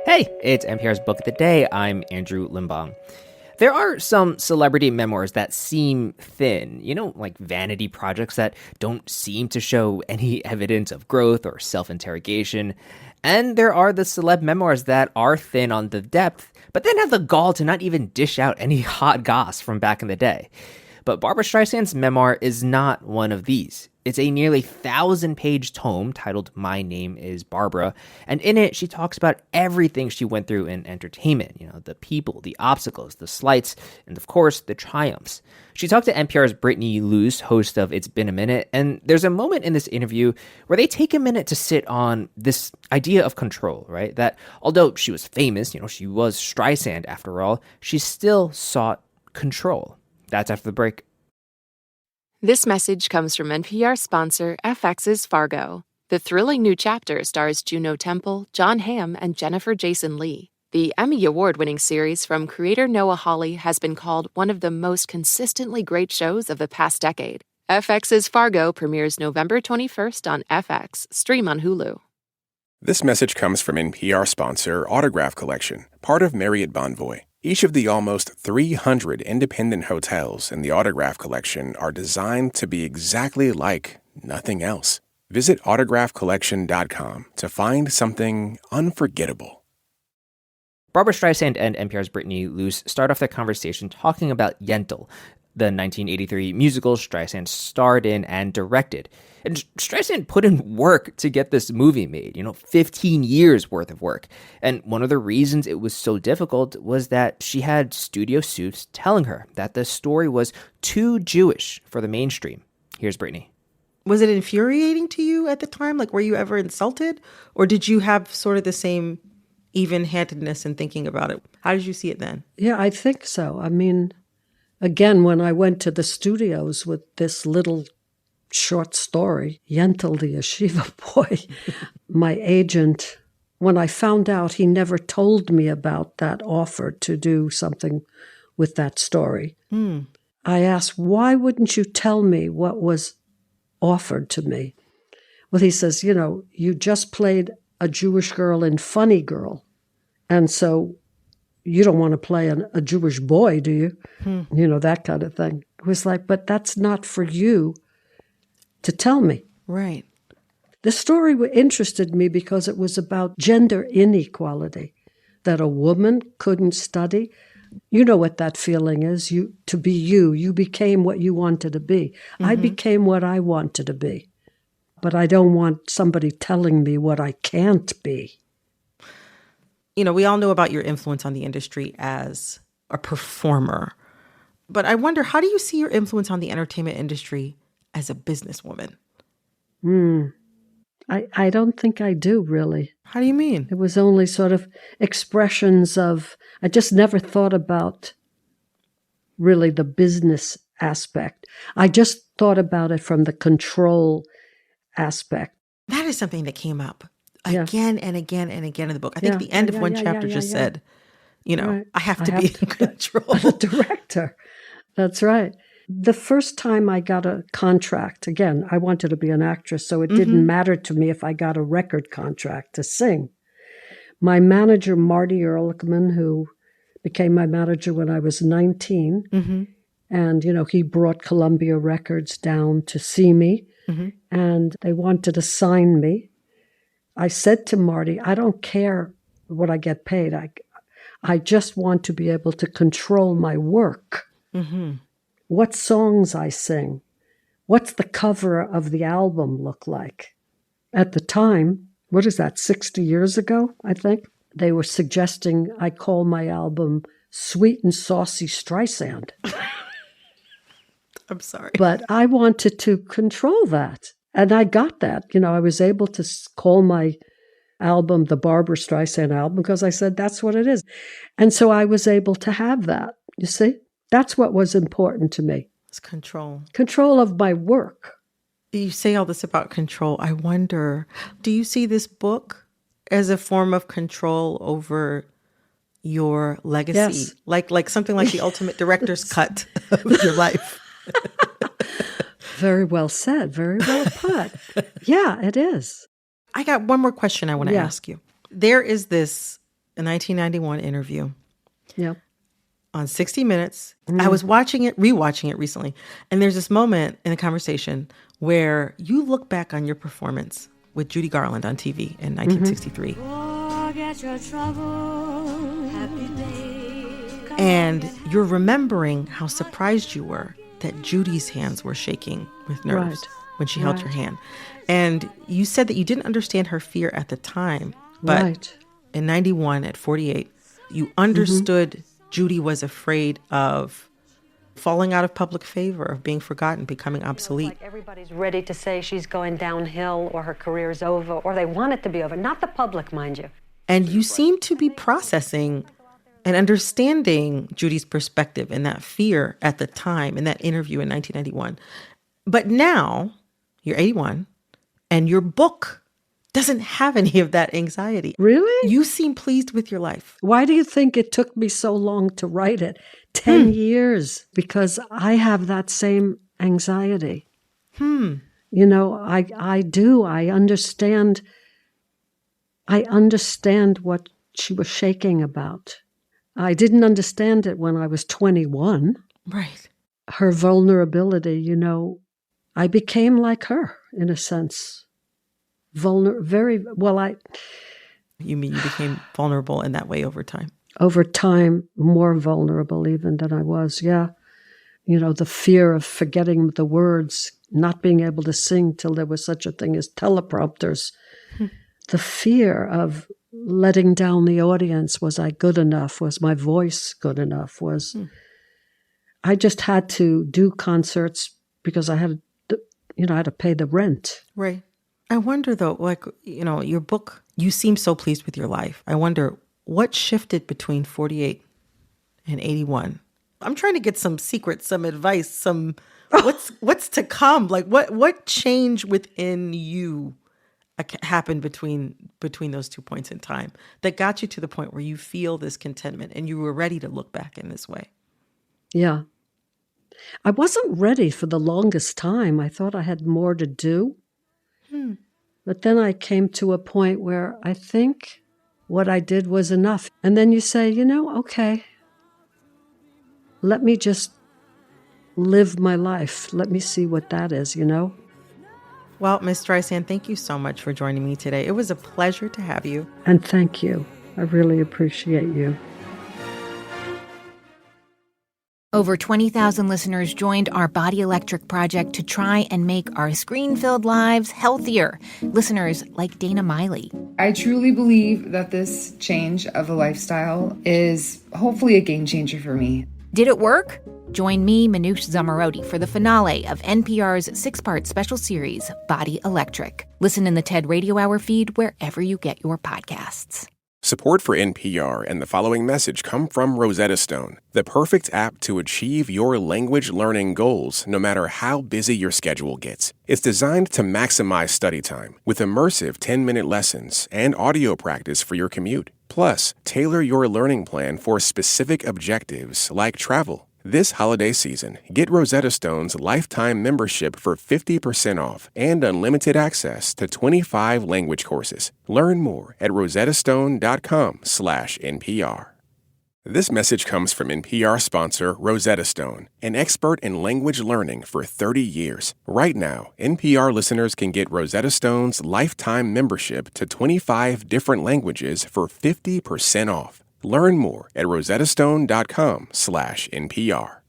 Hey, it's NPR's Book of the Day. I'm Andrew Limbong. There are some celebrity memoirs that seem thin, like vanity projects that don't seem to show any evidence of growth or self-interrogation. And there are the celeb memoirs that are thin on the depth, but then have the gall to not even dish out any hot goss from back in the day. But Barbra Streisand's memoir is not one of these. It's a nearly 1,000-page tome titled My Name is Barbra, and in it she talks about everything she went through in entertainment, the people, the obstacles, the slights, and of course, the triumphs. She talked to NPR's Brittany, Luse, host of It's Been a Minute, and there's a moment in this interview where they take a minute to sit on this idea of control, right? That although she was famous, she was Streisand after all, she still sought control. That's after the break. This message comes from NPR sponsor FX's Fargo. The thrilling new chapter stars Juno Temple, John Hamm, and Jennifer Jason Leigh. The Emmy Award-winning series from creator Noah Hawley has been called one of the most consistently great shows of the past decade. FX's Fargo premieres November 21st on FX. Stream on Hulu. This message comes from NPR sponsor Autograph Collection, part of Marriott Bonvoy. Each of the almost 300 independent hotels in the Autograph Collection are designed to be exactly like nothing else. Visit autographcollection.com to find something unforgettable. Barbra Streisand and NPR's Brittany Luse start off their conversation talking about Yentl, the 1983 musical Streisand starred in and directed. And Streisand put in work to get this movie made, 15 years worth of work. And one of the reasons it was so difficult was that she had studio suits telling her that the story was too Jewish for the mainstream. Here's Brittany. Was it infuriating to you at the time? Like, were you ever insulted? Or did you have sort of the same even-handedness in thinking about it? How did you see it then? Yeah, I think so. I mean, again, when I went to the studios with this little short story, Yentl, the yeshiva boy, my agent, when I found out he never told me about that offer to do something with that story, I asked, why wouldn't you tell me what was offered to me? Well, he says, you just played a Jewish girl in Funny Girl, and so you don't want to play a Jewish boy, do you? That kind of thing. It was like, but that's not for you to tell me. Right. The story interested me because it was about gender inequality, that a woman couldn't study. You know what that feeling is, to be you. You became what you wanted to be. Mm-hmm. I became what I wanted to be. But I don't want somebody telling me what I can't be. We all know about your influence on the industry as a performer. But I wonder, how do you see your influence on the entertainment industry as a businesswoman? I don't think I do, really. How do you mean? It was only sort of expressions of, I just never thought about really the business aspect. I just thought about it from the control aspect. That is something that came up again and again and again in the book. I think the end of one chapter just said, right. I have to be in control. The director. That's right. The first time I got a contract, again, I wanted to be an actress, so it didn't matter to me if I got a record contract to sing. My manager, Marty Ehrlichman, who became my manager when I was 19, and, he brought Columbia Records down to see me, and they wanted to sign me. I said to Marty, I don't care what I get paid. I just want to be able to control my work. What songs I sing. What's the cover of the album look like? At the time, what is that, 60 years ago, I think? They were suggesting I call my album Sweet and Saucy Streisand. I'm sorry. But I wanted to control that. And I got that. I was able to call my album the Barbra Streisand album because I said that's what it is. And so I was able to have that, you see? That's what was important to me. It's control. Control of my work. You say all this about control. I wonder, do you see this book as a form of control over your legacy? Yes. Like something like the ultimate director's cut of your life? Very well said. Very well put. Yeah, it is. I got one more question I want to ask you. There is this a 1991 interview. Yep. On 60 Minutes. I was rewatching it recently. And there's this moment in the conversation where you look back on your performance with Judy Garland on TV in 1963. Forget your trouble, happy day. And you're remembering how surprised you were that Judy's hands were shaking with nerves when she held your hand. And you said that you didn't understand her fear at the time. But in 91, at 48, you understood Judy was afraid of falling out of public favor, of being forgotten, becoming obsolete. Like everybody's ready to say she's going downhill or her career's over, or they want it to be over. Not the public, mind you. And you seem to be processing and understanding Judy's perspective and that fear at the time in that interview in 1991. But now you're 81 and your book doesn't have any of that anxiety. Really? You seem pleased with your life. Why do you think it took me so long to write it? 10 years. Because I have that same anxiety. You know, I do. I understand what she was shaking about. I didn't understand it when I was 21. Right. Her vulnerability, you know, I became like her in a sense. You mean you became vulnerable in that way over time? Over time, more vulnerable even than I was, yeah. You know, the fear of forgetting the words, not being able to sing till there was such a thing as teleprompters. The fear of letting down the audience. Was I good enough? Was my voice good enough? I just had to do concerts because I had to pay the rent. Right. I wonder, though, like, you know, your book, you seem so pleased with your life. I wonder what shifted between 48 and 81. I'm trying to get some secrets, some advice, what's to come. Like, what change within you happened between those 2 points in time that got you to the point where you feel this contentment and you were ready to look back in this way? Yeah. I wasn't ready for the longest time. I thought I had more to do. But then I came to a point where I think what I did was enough. And then you say, you know, okay, let me just live my life. Let me see what that is, you know? Well, Ms. Streisand, thank you so much for joining me today. It was a pleasure to have you. And thank you. I really appreciate you. Over 20,000 listeners joined our Body Electric project to try and make our screen-filled lives healthier. Listeners like Dana Miley. I truly believe that this change of a lifestyle is hopefully a game changer for me. Did it work? Join me, Manoush Zomorodi, for the finale of NPR's 6-part special series, Body Electric. Listen in the TED Radio Hour feed wherever you get your podcasts. Support for NPR and the following message come from Rosetta Stone, the perfect app to achieve your language learning goals no matter how busy your schedule gets. It's designed to maximize study time with immersive 10-minute lessons and audio practice for your commute. Plus, tailor your learning plan for specific objectives like travel. This holiday season, get Rosetta Stone's lifetime membership for 50% off and unlimited access to 25 language courses. Learn more at rosettastone.com/NPR. This message comes from NPR sponsor Rosetta Stone, an expert in language learning for 30 years. Right now, NPR listeners can get Rosetta Stone's lifetime membership to 25 different languages for 50% off. Learn more at rosettastone.com/NPR.